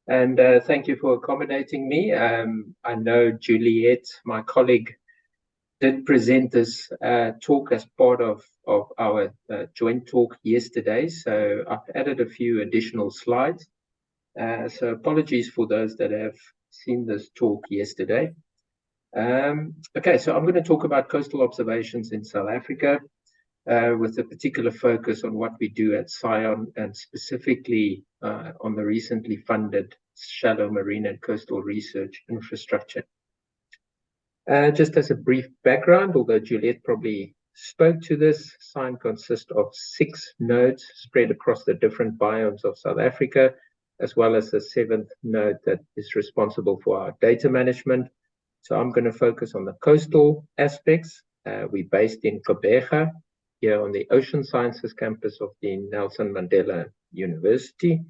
And thank you for accommodating me. I know Juliet, my colleague, did present this talk as part of our joint talk yesterday. So I've added a few additional slides. So apologies for those that have seen this talk yesterday. Okay, so I'm going to talk about coastal observations in South Africa with a particular focus on what we do at SAEON and specifically on the recently funded shallow marine and coastal research infrastructure. Just as a brief background, although Juliet probably spoke to this, SAEON consists of 6 nodes spread across the different biomes of South Africa, as well as a 7th node that is responsible for our data management. So I'm going to focus on the coastal aspects. We're based in Gqeberha, here on the Ocean Sciences campus of the Nelson Mandela University.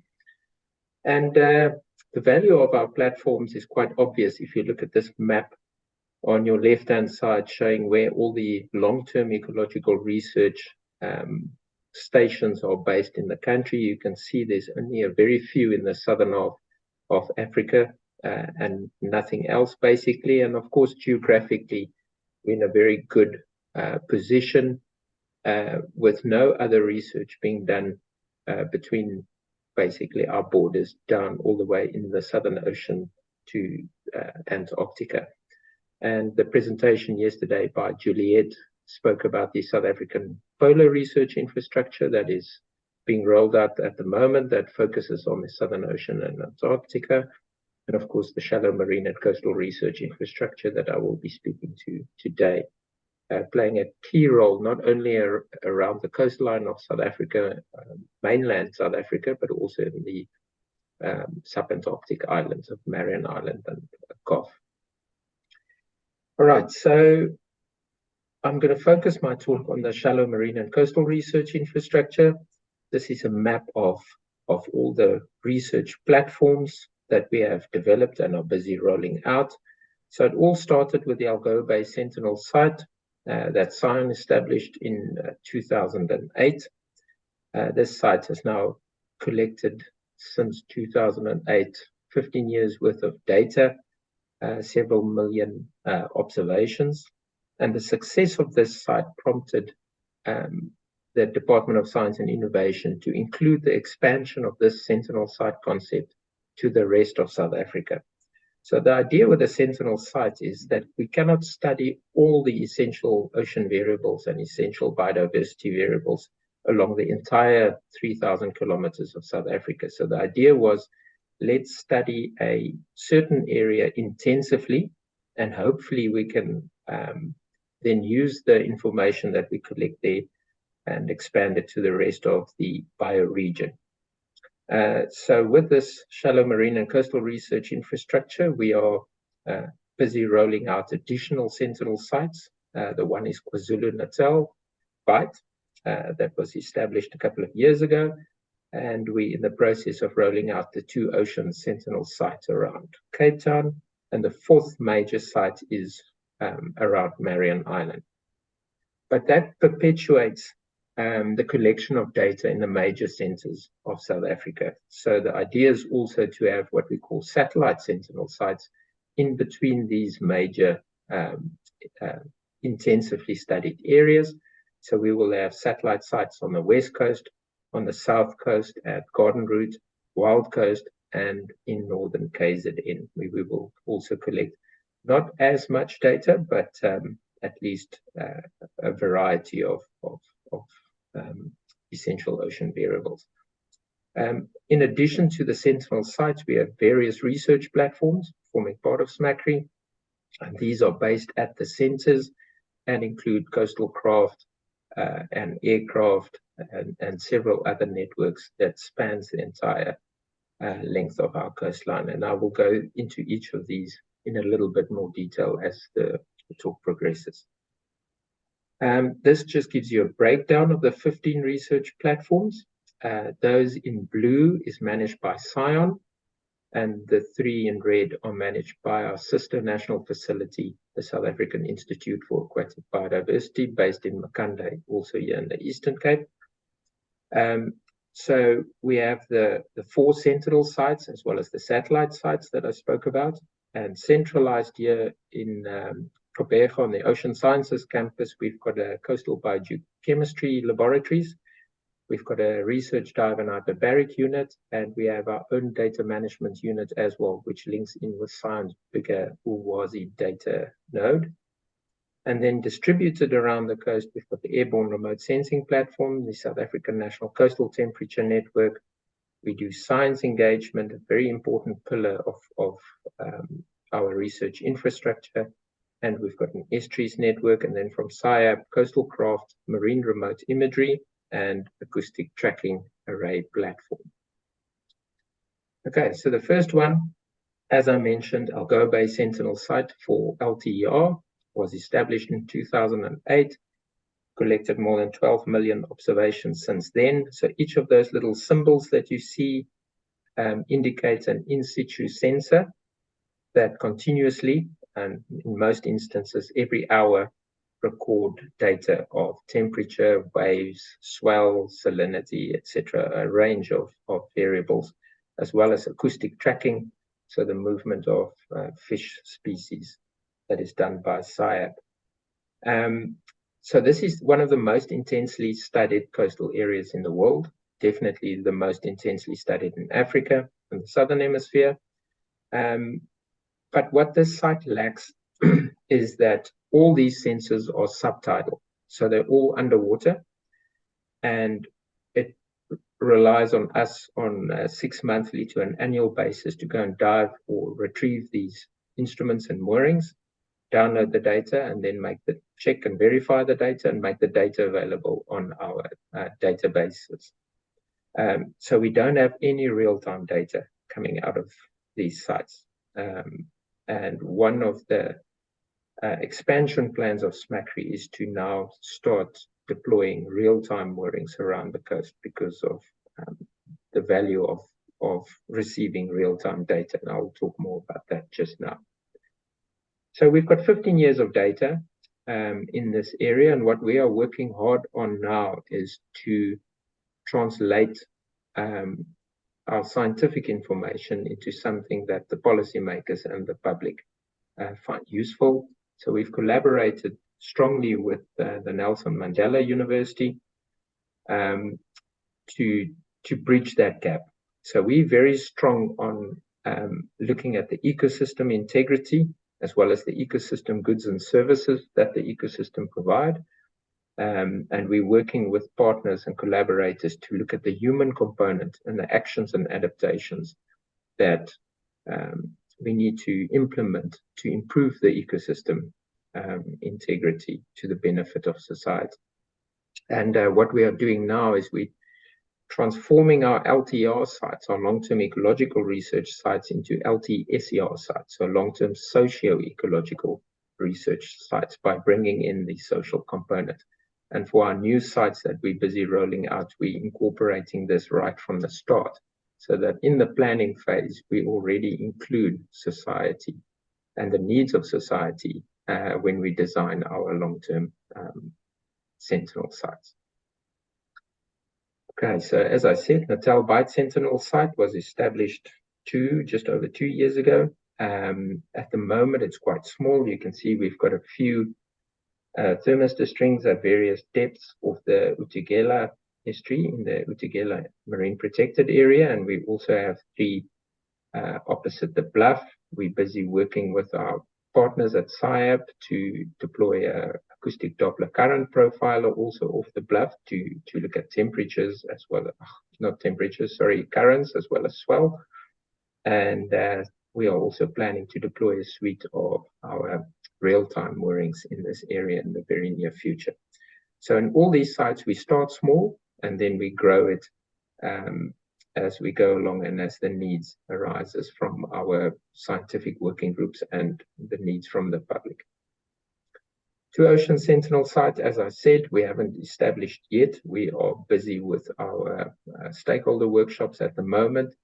And the value of our platforms is quite obvious if you look at this map on your left-hand side, showing where all the long-term ecological research stations are based in the country. You can see there's only a very few in the southern half of Africa and nothing else basically. And of course, geographically, we're in a very good position with no other research being done between basically our borders down all the way in the Southern Ocean to Antarctica. And the presentation yesterday by Juliet spoke about the South African polar research infrastructure that is being rolled out at the moment that focuses on the Southern Ocean and Antarctica. And of course, the shallow marine and coastal research infrastructure that I will be speaking to today, playing a key role not only around the coastline of South Africa, mainland South Africa, but also in the sub-Antarctic islands of Marion Island and Cough. All right, so I'm going to focus my talk on the shallow marine and coastal research infrastructure. This is a map of all the research platforms that we have developed and are busy rolling out. So it all started with the Algoa Bay Sentinel site that SAEON established in 2008. This site has now collected since 2008, 15 years worth of data, several million observations. And the success of this site prompted the Department of Science and Innovation to include the expansion of this Sentinel site concept to the rest of South Africa. So the idea with the Sentinel site is that we cannot study all the essential ocean variables and essential biodiversity variables along the entire 3,000 kilometers of South Africa. So the idea was, let's study a certain area intensively, and hopefully we can then use the information that we collect there and expand it to the rest of the bioregion. So with this shallow marine and coastal research infrastructure, we are busy rolling out additional Sentinel sites. The one is KwaZulu-Natal, Bight, that was established a couple of years ago. And we're in the process of rolling out the 2 ocean Sentinel sites around Cape Town. And the 4th major site is around Marion Island. But that perpetuates the collection of data in the major centers of South Africa. So the idea is also to have what we call satellite Sentinel sites in between these major intensively studied areas. So we will have satellite sites on the west coast, on the south coast at Garden Route, Wild Coast, and in northern KZN. We will also collect not as much data, but at least a variety of essential ocean variables. In addition to the Sentinel sites, we have various research platforms forming part of SMCRI, and these are based at the centers and include coastal craft and aircraft and several other networks that spans the entire length of our coastline. And I will go into each of these in a little bit more detail as the talk progresses. This just gives you a breakdown of the 15 research platforms. Those in blue is managed by SAEON, and the 3 in red are managed by our sister national facility, the South African Institute for Aquatic Biodiversity, based in Makande, also here in the Eastern Cape. So we have the 4 sentinel sites as well as the satellite sites that I spoke about. And centralized here in Prof on the Ocean Sciences campus, we've got a coastal biogeochemistry laboratories. We've got a research dive and hyperbaric unit, and we have our own data management unit as well, which links in with SAEON's bigger Ulwazi data node. And then distributed around the coast, we've got the airborne remote sensing platform, the South African National Coastal Temperature Network. We do science engagement, a very important pillar of our research infrastructure. And we've got an estuaries network, and then from SAIAB, coastal craft, marine remote imagery, and acoustic tracking array platform. Okay, so the first one, as I mentioned, Algoa Bay Sentinel site for LTER was established in 2008, collected more than 12 million observations since then. So each of those little symbols that you see indicates an in situ sensor that continuously, and in most instances every hour, record data of temperature, waves, swell, salinity, etc., a range of variables, as well as acoustic tracking, so the movement of fish species that is done by SAIAB. So this is one of the most intensely studied coastal areas in the world, definitely the most intensely studied in Africa and the Southern Hemisphere. But what this site lacks is that all these sensors are subtidal, so they're all underwater, and it relies on us on a 6 monthly to an annual basis to go and dive or retrieve these instruments and moorings, download the data, and then make the check and verify the data and make the data available on our databases. So we don't have any real-time data coming out of these sites. And one of the expansion plans of SMCRI is to now start deploying real-time moorings around the coast because of the value of receiving real-time data. And I'll talk more about that just now. So we've got 15 years of data in this area, and what we are working hard on now is to translate our scientific information into something that the policymakers and the public find useful. So we've collaborated strongly with the Nelson Mandela University to bridge that gap. So we're very strong on looking at the ecosystem integrity as well as the ecosystem goods and services that the ecosystem provide. And we're working with partners and collaborators to look at the human component and the actions and adaptations that we need to implement to improve the ecosystem integrity to the benefit of society. And what we are doing now is we're transforming our LTR sites, our long-term ecological research sites, into LTSER sites, so long-term socio-ecological research sites, by bringing in the social component. And for our new sites that we're busy rolling out, we're incorporating this right from the start, so that in the planning phase, we already include society and the needs of society when we design our long-term sentinel sites. Okay, so as I said, Natal Bight Sentinel site was established just over 2 years ago. At the moment, it's quite small. You can see we've got a few thermistor strings at various depths of the Utigela history in the Utigela Marine Protected Area, and we also have 3 opposite the bluff. We're busy working with our partners at SAIAB to deploy a acoustic Doppler current profiler also off the bluff to look at temperatures as well as, not temperatures, sorry, currents as well as swell. And we are also planning to deploy a suite of our real-time moorings in this area in the very near future. So in all these sites, we start small and then we grow it as we go along and as the needs arises from our scientific working groups and the needs from the public. 2 Ocean Sentinel sites, as I said, we haven't established yet. We are busy with our stakeholder workshops at the moment.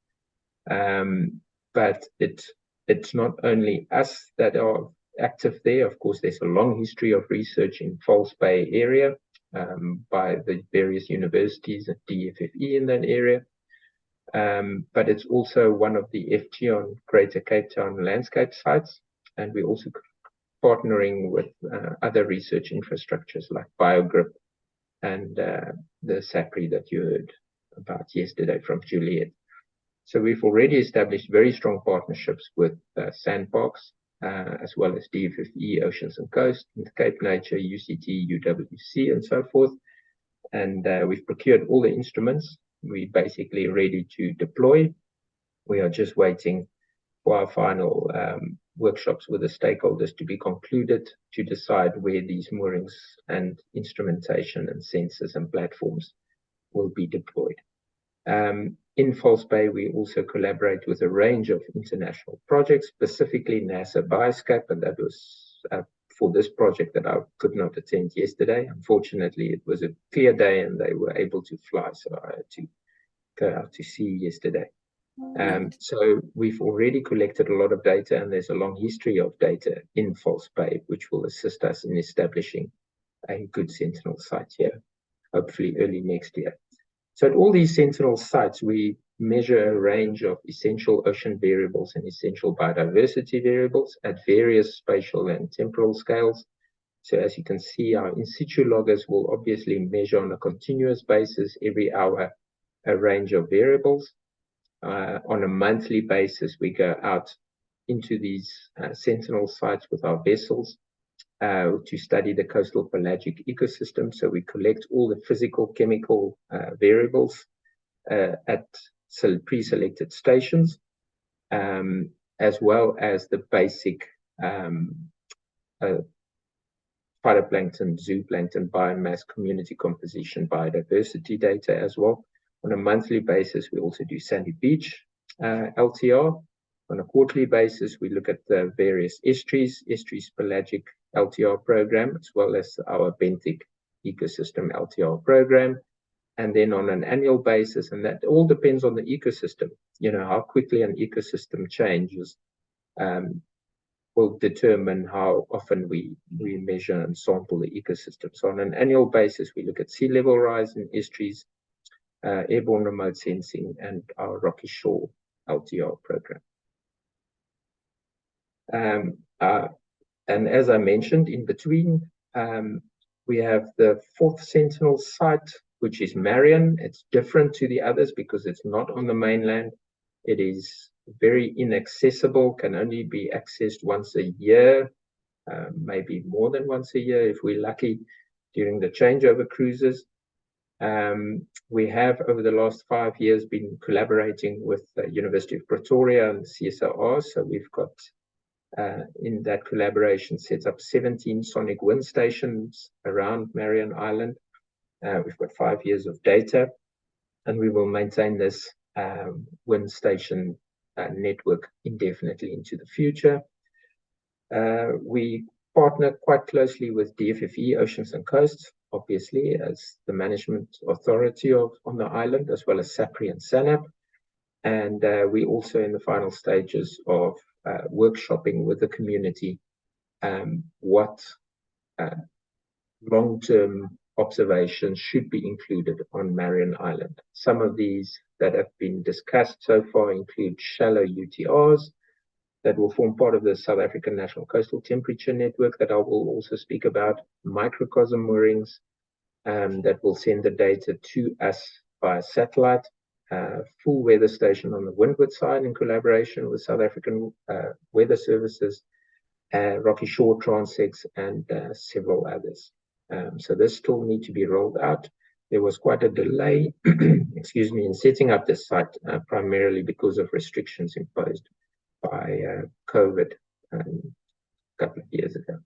But it's not only us that are active there. Of course, there's a long history of research in False Bay area, by the various universities and DFFE in that area. But it's also one of the FGON Greater Cape Town landscape sites, and we're also partnering with other research infrastructures like BioGrip and the SMCRI that you heard about yesterday from Juliet. So we've already established very strong partnerships with sandparks, as well as DFFE, Oceans and Coast, Cape Nature, UCT, UWC, and so forth. And we've procured all the instruments. We're basically ready to deploy. We are just waiting for our final workshops with the stakeholders to be concluded to decide where these moorings and instrumentation and sensors and platforms will be deployed. In False Bay, we also collaborate with a range of international projects, specifically NASA Bioscape, and that was for this project that I could not attend yesterday. Unfortunately, it was a clear day and they were able to fly, so I had to go out to sea yesterday. So we've already collected a lot of data, and there's a long history of data in False Bay, which will assist us in establishing a good Sentinel site here, hopefully early next year. So at all these Sentinel sites, we measure a range of essential ocean variables and essential biodiversity variables at various spatial and temporal scales. So as you can see, our in situ loggers will obviously measure on a continuous basis every hour a range of variables. On a monthly basis, we go out into these Sentinel sites with our vessels to study the coastal pelagic ecosystem. So we collect all the physical, chemical variables at pre-selected stations, as well as the basic phytoplankton, zooplankton, biomass, community composition, biodiversity data as well. On a monthly basis, we also do sandy beach LTR. On a quarterly basis, we look at the various estuaries pelagic LTR program, as well as our benthic ecosystem LTR program. And then on an annual basis, and that all depends on the ecosystem, you know, how quickly an ecosystem changes will determine how often we measure and sample the ecosystem. So on an annual basis, we look at sea level rise in estuaries, airborne remote sensing, and our rocky shore LTR program. And as I mentioned, in between, we have the fourth Sentinel site, which is Marion. It's different to the others because it's not on the mainland. It is very inaccessible, can only be accessed once a year, maybe more than once a year if we're lucky, during the changeover cruises. We have, over the last 5 years, been collaborating with the University of Pretoria and CSIR. So we've got, in that collaboration, set up 17 sonic wind stations around Marion Island. We've got 5 years of data, and we will maintain this wind station network indefinitely into the future. We partner quite closely with DFFE, Oceans and Coasts, obviously, as the management authority on the island, as well as SMCRI and SAIAB. And we're also in the final stages of workshopping with the community what long-term observations should be included on Marion Island. Some of these that have been discussed so far include shallow UTRs that will form part of the South African National Coastal Temperature Network that I will also speak about, microcosm moorings that will send the data to us via satellite, full weather station on the windward side in collaboration with South African Weather Services, rocky shore transects, and several others. So this still needs to be rolled out. There was quite a delay, excuse me, in setting up this site, primarily because of restrictions imposed by COVID a couple of years ago.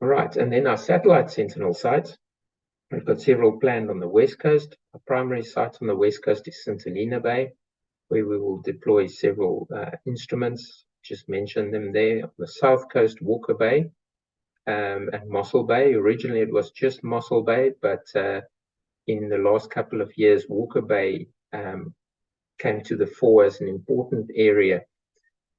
All right, and then our satellite Sentinel sites. We've got several planned on the West Coast. Our primary site on the West Coast is St. Helena Bay, where we will deploy several instruments. Just mentioned them there. On the South Coast, Walker Bay and Mossel Bay. Originally, it was just Mossel Bay, but in the last couple of years, Walker Bay came to the fore as an important area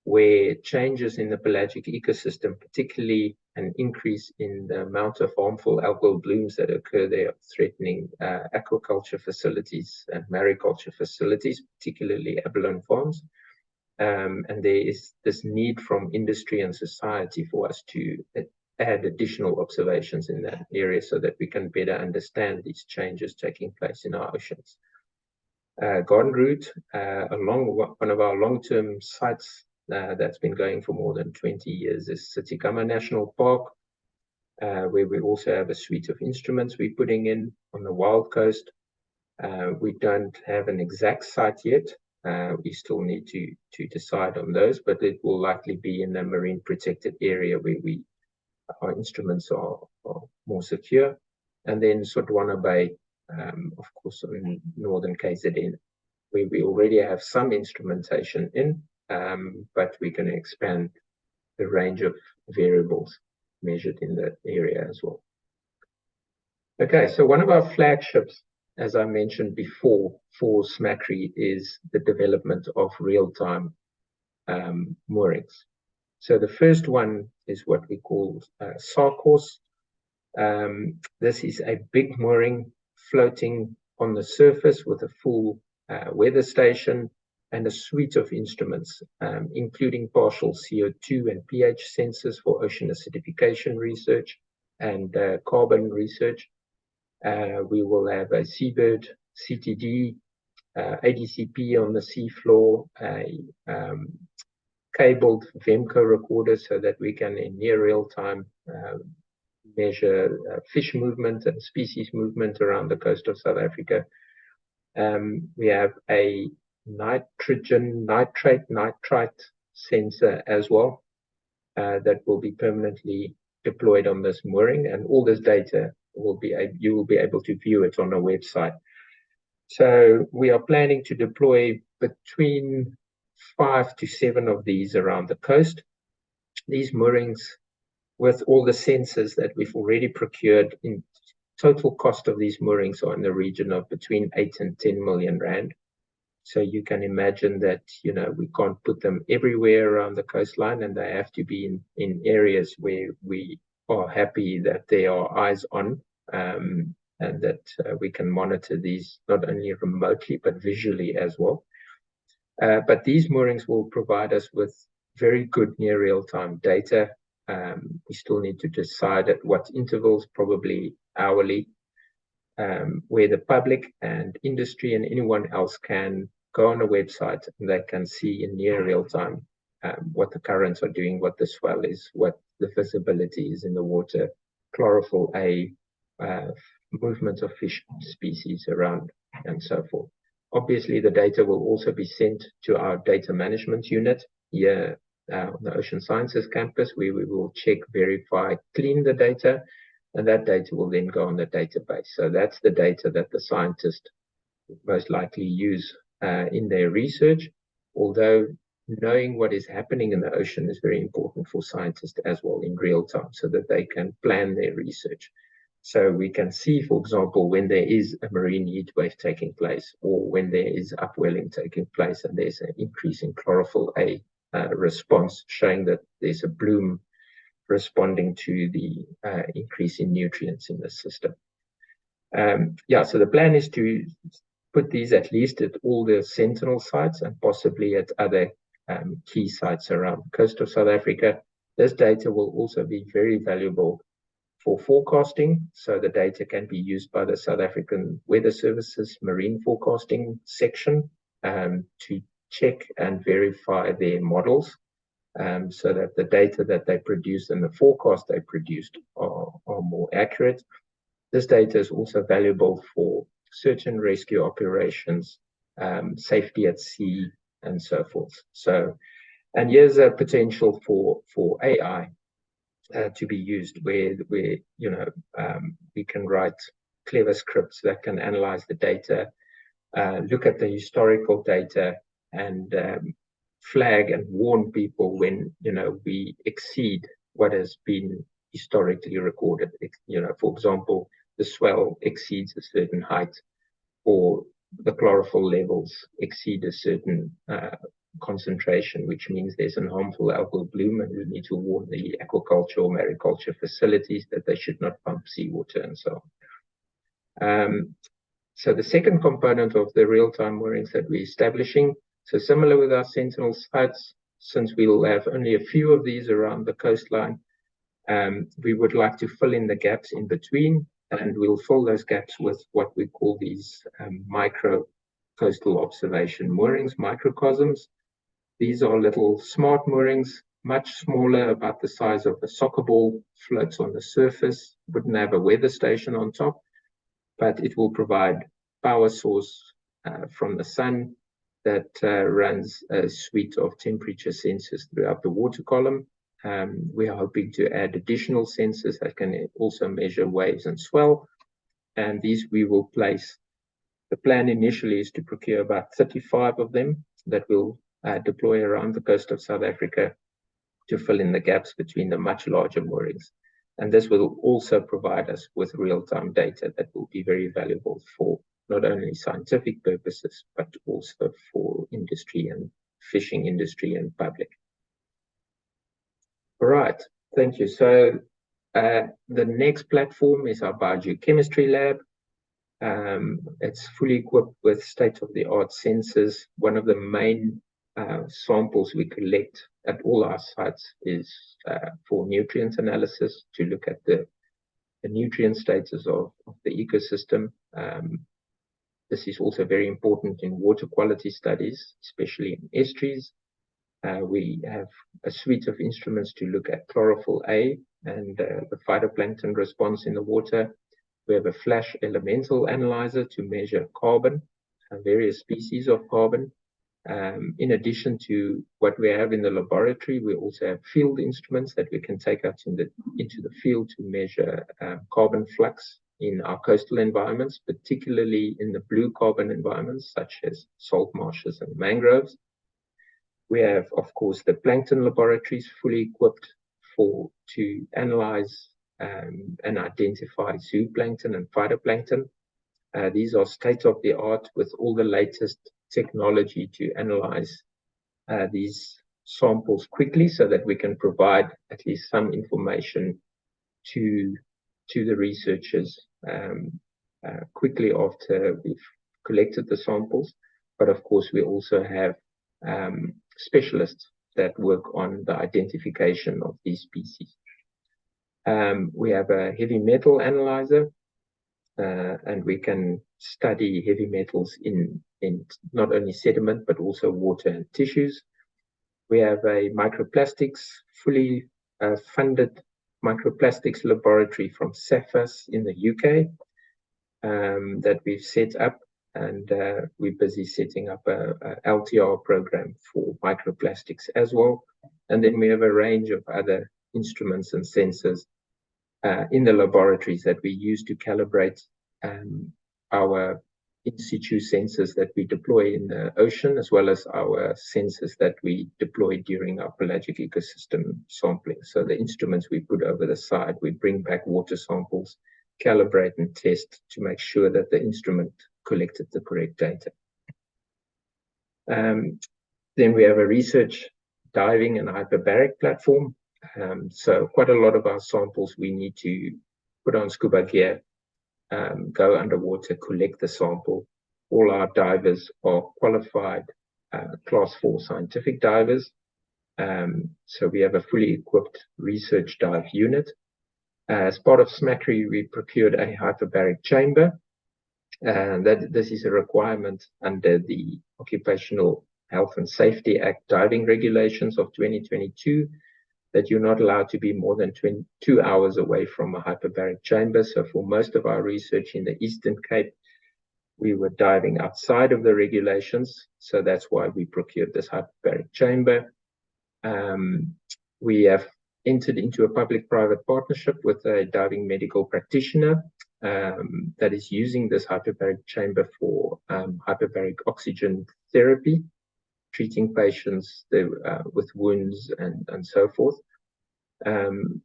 where changes in the pelagic ecosystem, particularly an increase in the amount of harmful algal blooms that occur there, threatening aquaculture facilities and mariculture facilities, particularly abalone farms. And there is this need from industry and society for us to add additional observations in that area so that we can better understand these changes taking place in our oceans. Garden route, along one of our long-term sites that's been going for more than 20 years, is Tsitsikamma National Park, where we also have a suite of instruments we're putting in on the Wild Coast. We don't have an exact site yet. We still need to decide on those, but it will likely be in a marine protected area where our instruments are more secure. And then Sodwana Bay, of course, in northern KZN, where we already have some instrumentation in, but we can expand the range of variables measured in that area as well. Okay, so one of our flagships, as I mentioned before, for SMCRI is the development of real-time moorings. So the first one is what we call SAEON. This is a big mooring floating on the surface with a full weather station and a suite of instruments, including partial CO2 and pH sensors for ocean acidification research and carbon research. We will have a seabird CTD, ADCP on the seafloor, a cabled VEMCO recorder so that we can in near real time measure fish movement and species movement around the coast of South Africa. We have a nitrogen, nitrite sensor as well that will be permanently deployed on this mooring, and all this data you will be able to view it on a website. So we are planning to deploy between 5 to 7 of these around the coast. These moorings, with all the sensors that we've already procured, in total cost of these moorings are in the region of between 8 and 10 million rand. So you can imagine that, you know, we can't put them everywhere around the coastline, and they have to be in areas where we are happy that there are eyes on, and that we can monitor these not only remotely but visually as well. But these moorings will provide us with very good near real-time data. We still need to decide at what intervals, probably hourly, where the public and industry and anyone else can go on a website and they can see in near real time what the currents are doing, what the swell is, what the visibility is in the water, chlorophyll A, movement of fish species around, and so forth. Obviously, the data will also be sent to our data management unit here on the Ocean Sciences campus, where we will check, verify, clean the data, and that data will then go on the database. So that's the data that the scientists most likely use in their research, although knowing what is happening in the ocean is very important for scientists as well in real time, so that they can plan their research. So we can see, for example, when there is a marine heat wave taking place, or when there is upwelling taking place and there's an increase in chlorophyll A response, showing that there's a bloom responding to the increase in nutrients in the system. So the plan is to put these at least at all the sentinel sites and possibly at other key sites around the coast of South Africa. This data will also be very valuable for forecasting, so the data can be used by the South African Weather Services Marine Forecasting section to check and verify their models, so that the data that they produce and the forecast they produced are more accurate. This data is also valuable for search and rescue operations, safety at sea, and so forth. So, and here's a potential for AI to be used, where you know, we can write clever scripts that can analyze the data, look at the historical data, and flag and warn people when, you know, we exceed what has been historically recorded. You know, for example, the swell exceeds a certain height, or the chlorophyll levels exceed a certain concentration, which means there's an harmful algal bloom, and we need to warn the aquaculture or mariculture facilities that they should not pump seawater and so on. So the second component of the real-time moorings that we're establishing, so similar with our sentinel sites, since we'll have only a few of these around the coastline, we would like to fill in the gaps in between, and we'll fill those gaps with what we call these micro coastal observation moorings, microcosms. These are little smart moorings, much smaller, about the size of a soccer ball, floats on the surface, wouldn't have a weather station on top, but it will provide power source from the sun that runs a suite of temperature sensors throughout the water column. We are hoping to add additional sensors that can also measure waves and swell, and these we will place. The plan initially is to procure about 35 of them that will deploy around the coast of South Africa to fill in the gaps between the much larger moorings. And this will also provide us with real-time data that will be very valuable for not only scientific purposes, but also for industry and fishing industry and public. All right, thank you. So the next platform is our biogeochemistry lab. It's fully equipped with state-of-the-art sensors. One of the main samples we collect at all our sites is for nutrient analysis, to look at the nutrient status of the ecosystem. This is also very important in water quality studies, especially in estuaries. We have a suite of instruments to look at chlorophyll A and the phytoplankton response in the water. We have a flash elemental analyzer to measure carbon, various species of carbon. In addition to what we have in the laboratory, we also have field instruments that we can take out into the field to measure carbon flux in our coastal environments, particularly in the blue carbon environments, such as salt marshes and mangroves. We have, of course, the plankton laboratories fully equipped to analyze and identify zooplankton and phytoplankton. These are state-of-the-art with all the latest technology to analyze these samples quickly, so that we can provide at least some information to the researchers quickly after we've collected the samples. But of course, we also have specialists that work on the identification of these species. We have a heavy metal analyzer, and we can study heavy metals in not only sediment, but also water and tissues. We have a microplastics, fully funded microplastics laboratory from CEFAS in the UK that we've set up, and we're busy setting up a LTR program for microplastics as well. And then we have a range of other instruments and sensors in the laboratories that we use to calibrate our in-situ sensors that we deploy in the ocean, as well as our sensors that we deploy during our pelagic ecosystem sampling. So the instruments we put over the side, we bring back water samples, calibrate and test to make sure that the instrument collected the correct data. Then we have a research diving and hyperbaric platform. So quite a lot of our samples we need to put on scuba gear, go underwater, collect the sample. All our divers are qualified class 4 scientific divers. So we have a fully equipped research dive unit. As part of SMCRI, we procured a hyperbaric chamber. This is a requirement under the Occupational Health and Safety Act diving regulations of 2022, that you're not allowed to be more than 22 hours away from a hyperbaric chamber. So for most of our research in the Eastern Cape, we were diving outside of the regulations. So that's why we procured this hyperbaric chamber. We have entered into a public-private partnership with a diving medical practitioner that is using this hyperbaric chamber for hyperbaric oxygen therapy, treating patients with wounds and so forth.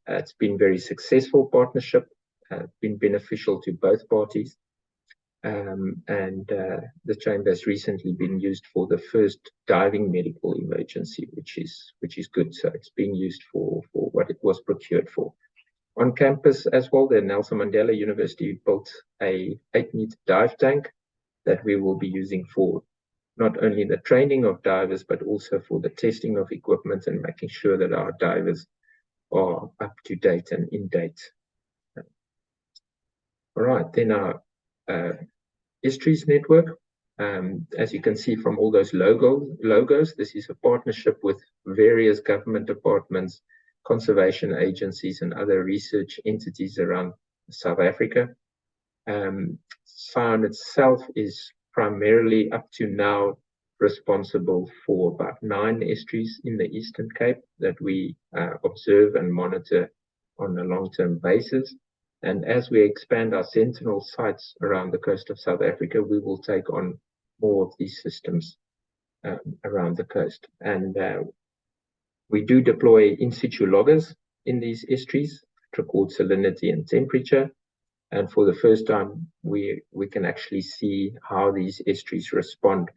It's been very successful partnership, been beneficial to both parties. the chamber has recently been used for the first diving medical emergency, which is good. So it's being used for what it was procured for. On campus as well, the Nelson Mandela University built a 8-meter dive tank that we will be using for not only the training of divers, but also for the testing of equipment and making sure that our divers are up to date and in date. All right, then our Estuaries Network. As you can see from all those logos, this is a partnership with various government departments, conservation agencies, and other research entities around South Africa. SAEON itself is primarily up to now responsible for about 9 estuaries in the Eastern Cape that we observe and monitor on a long-term basis. And as we expand our sentinel sites around the coast of South Africa, we will take on more of these systems around the coast. And we do deploy in-situ loggers in these estuaries to record salinity and temperature. And for the first time, we can actually see how these estuaries respond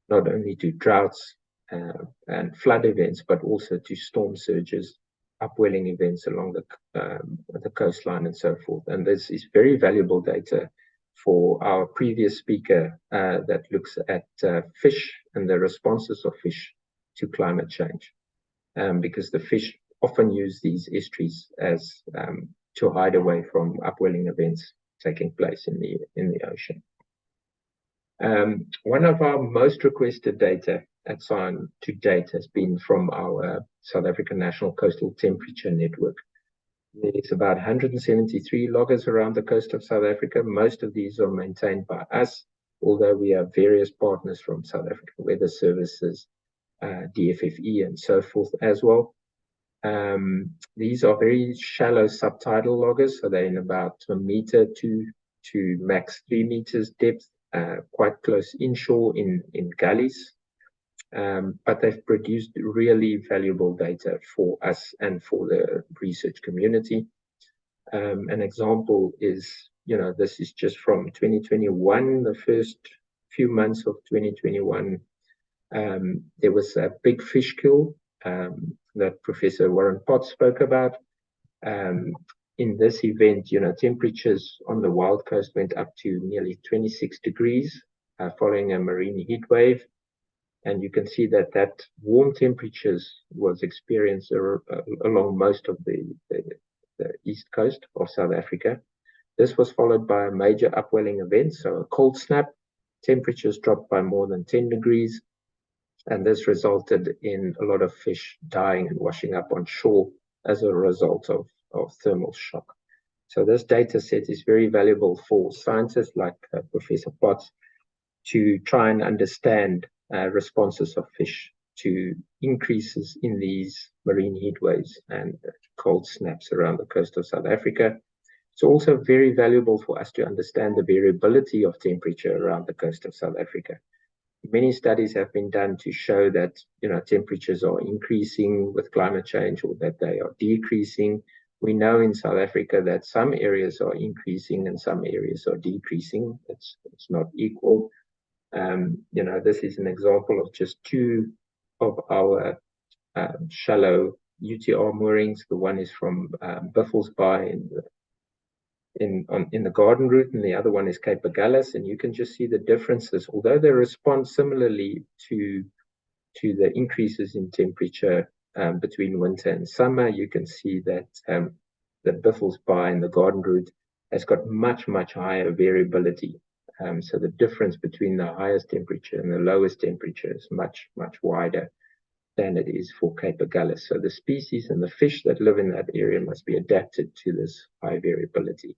not only to droughts and flood events, but also to storm surges, upwelling events along the coastline and so forth. And this is very valuable data for our previous speaker that looks at fish and the responses of fish to climate change, because the fish often use these estuaries as to hide away from upwelling events taking place in the ocean. One of our most requested data at SAEON to date has been from our South African National Coastal Temperature Network. There's about 173 loggers around the coast of South Africa. Most of these are maintained by us, although we have various partners from South African Weather Services, DFFE, and so forth as well. These are very shallow subtidal loggers, so they're in about 1 meter to max 3 meters depth, quite close inshore in gullies. But they've produced really valuable data for us and for the research community. An example is, this is just from 2021, the first few months of 2021. There was a big fish kill that Professor Warren Potts spoke about. In this event, temperatures on the Wild Coast went up to nearly 26 degrees following a marine heat wave. And you can see that warm temperatures was experienced along most of the east coast of South Africa. This was followed by a major upwelling event, so a cold snap. Temperatures dropped by more than 10 degrees. And this resulted in a lot of fish dying and washing up on shore as a result of thermal shock. So this data set is very valuable for scientists like Professor Potts to try and understand responses of fish to increases in these marine heat waves and cold snaps around the coast of South Africa. It's also very valuable for us to understand the variability of temperature around the coast of South Africa. Many studies have been done to show that temperatures are increasing with climate change or that they are decreasing. We know in South Africa that some areas are increasing and some areas are decreasing. It's not equal. This is an example of just 2 of our shallow UTR moorings. The one is from Buffels Bay in the Garden Route, and the other one is Cape Agulhas, and you can just see the differences. Although they respond similarly to the increases in temperature between winter and summer, you can see that the Buffels Bay and the Garden Route has got much higher variability. So the difference between the highest temperature and the lowest temperature is much wider than it is for Cape Agulhas. So the species and the fish that live in that area must be adapted to this high variability.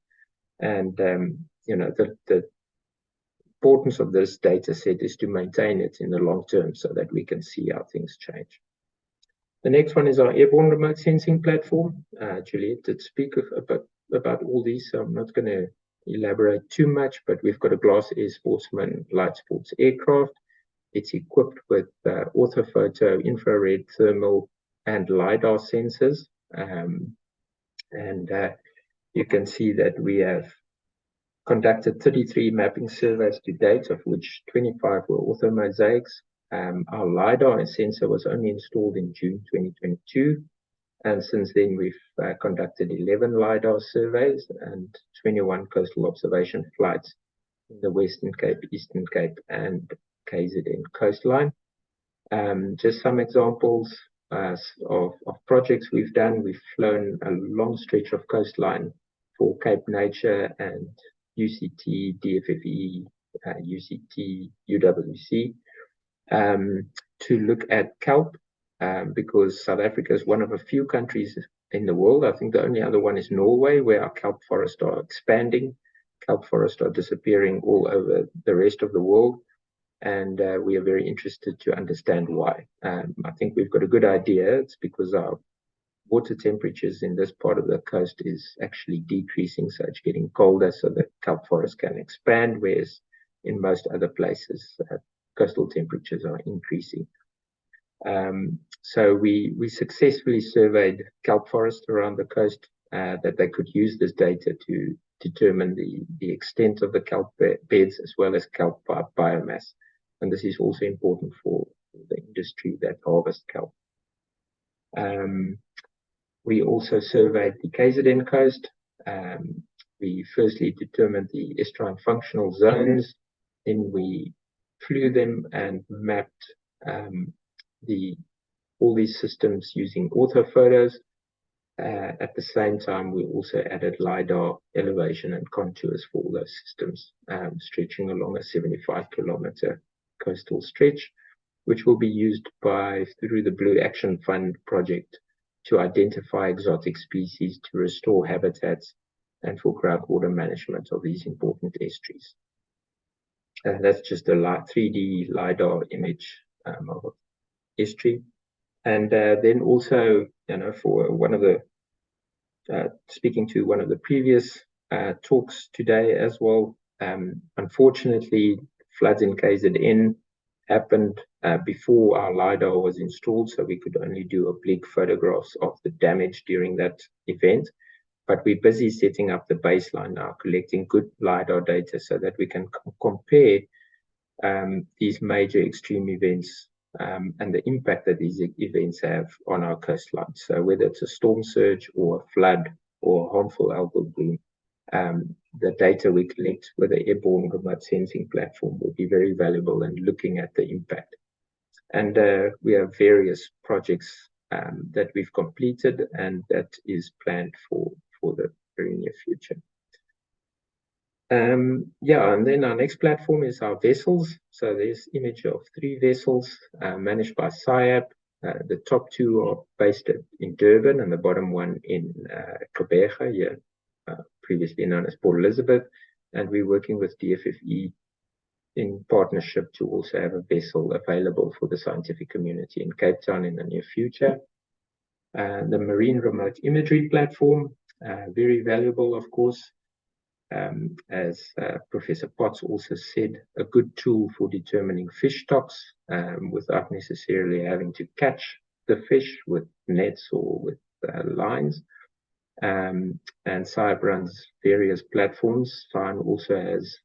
And the importance of this data set is to maintain it in the long term so that we can see how things change. The next one is our airborne remote sensing platform. Juliet did speak about all these, so I'm not going to elaborate too much, but we've got a Glass Air Sportsman light sports aircraft. It's equipped with orthophoto, infrared, thermal, and LiDAR sensors. You can see that we have conducted 33 mapping surveys to date, of which 25 were orthomosaics. Our LiDAR sensor was only installed in June 2022, and since then we've conducted 11 LiDAR surveys and 21 coastal observation flights in the Western Cape, Eastern Cape, and KZN coastline. Just some examples of projects we've done. We've flown a long stretch of coastline for Cape Nature and UCT, DFFE, UCT, UWC, to look at kelp, because South Africa is one of a few countries in the world. I think the only other one is Norway, where our kelp forests are expanding. Kelp forests are disappearing all over the rest of the world, and we are very interested to understand why. I think we've got a good idea. It's because our water temperatures in this part of the coast is actually decreasing, so it's getting colder, so the kelp forest can expand, whereas in most other places, coastal temperatures are increasing. So we successfully surveyed kelp forest around the coast, that they could use this data to determine the extent of the kelp beds as well as kelp biomass. And this is also important for the industry that harvests kelp. We also surveyed the KZN coast. We firstly determined the estuarine functional zones, then we flew them and mapped all these systems using orthophotos. At the same time, we also added LiDAR elevation and contours for all those systems, stretching along a 75-kilometer coastal stretch, which will be used through the Blue Action Fund project to identify exotic species, to restore habitats, and for groundwater management of these important estuaries. And that's just a 3D LiDAR image of estuary. And then also, for one of the, speaking to one of the previous talks today as well, unfortunately, floods in KZN happened before our LiDAR was installed, so we could only do oblique photographs of the damage during that event. But we're busy setting up the baseline now, collecting good LiDAR data so that we can compare these major extreme events and the impact that these events have on our coastline. So whether it's a storm surge or a flood or harmful algal bloom, the data we collect with the airborne remote sensing platform will be very valuable in looking at the impact. And we have various projects that we've completed and that is planned for the very near future. And then our next platform is our vessels. So there's image of 3 vessels managed by SAIAB. The top 2 are based in Durban and the bottom one in Gqeberha, here, previously known as Port Elizabeth. And we're working with DFFE in partnership to also have a vessel available for the scientific community in Cape Town in the near future. The marine remote imagery platform, very valuable, of course. As Professor Potts also said, a good tool for determining fish stocks without necessarily having to catch the fish with nets or with lines. And SAIAB runs various platforms. SAIAN also has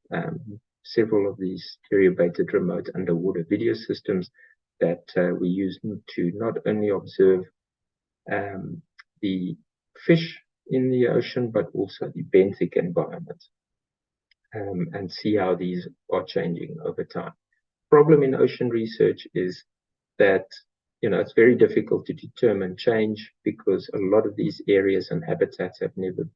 several of these stereo-baited remote underwater video systems that we use to not only observe the fish in the ocean, but also the benthic environment, and see how these are changing over time. Problem in ocean research is that it's very difficult to determine change because a lot of these areas and habitats have never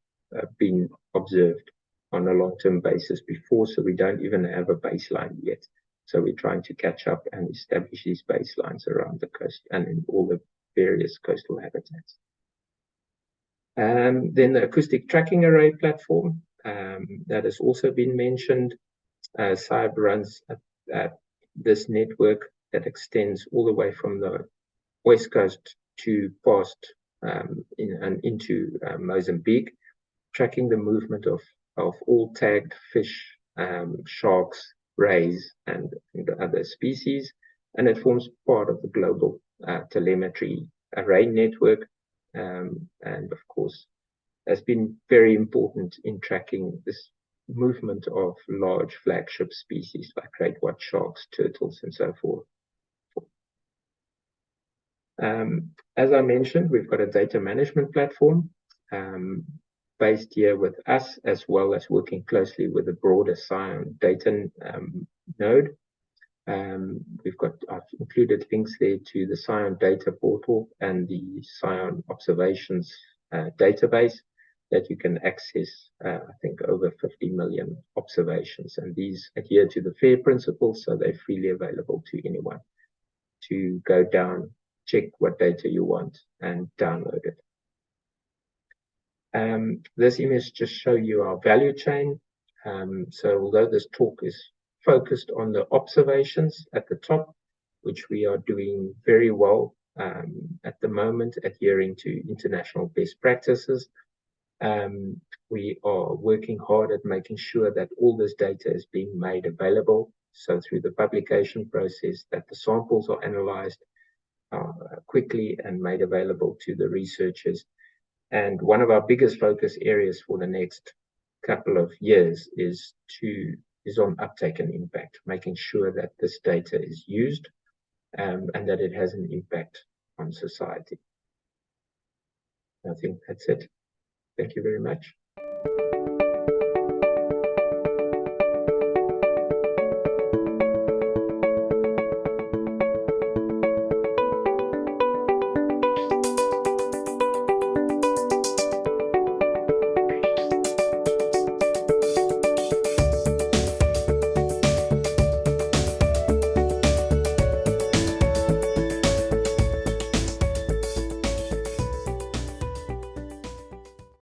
been observed on a long-term basis before, so we don't even have a baseline yet. So we're trying to catch up and establish these baselines around the coast and in all the various coastal habitats. Then the acoustic tracking array platform that has also been mentioned. SAIAB runs this network that extends all the way from the west coast to past and into Mozambique, tracking the movement of all tagged fish, sharks, rays, and other species. And it forms part of the global telemetry array network. And of course, has been very important in tracking movement of large flagship species like great white sharks, turtles, and so forth. As I mentioned, we've got a data management platform based here with us, as well as working closely with the broader SAEON data node. I've included links there to the SAEON data portal and the SAEON observations database that you can access, I think, over 50 million observations. And these adhere to the FAIR principles, so they're freely available to anyone to go down, check what data you want, and download it. This image just shows you our value chain. So although this talk is focused on the observations at the top, which we are doing very well at the moment, adhering to international best practices, we are working hard at making sure that all this data is being made available. So through the publication process, that the samples are analyzed quickly and made available to the researchers. And one of our biggest focus areas for the next couple of years is on uptake and impact, making sure that this data is used and that it has an impact on society. I think that's it. Thank you very much.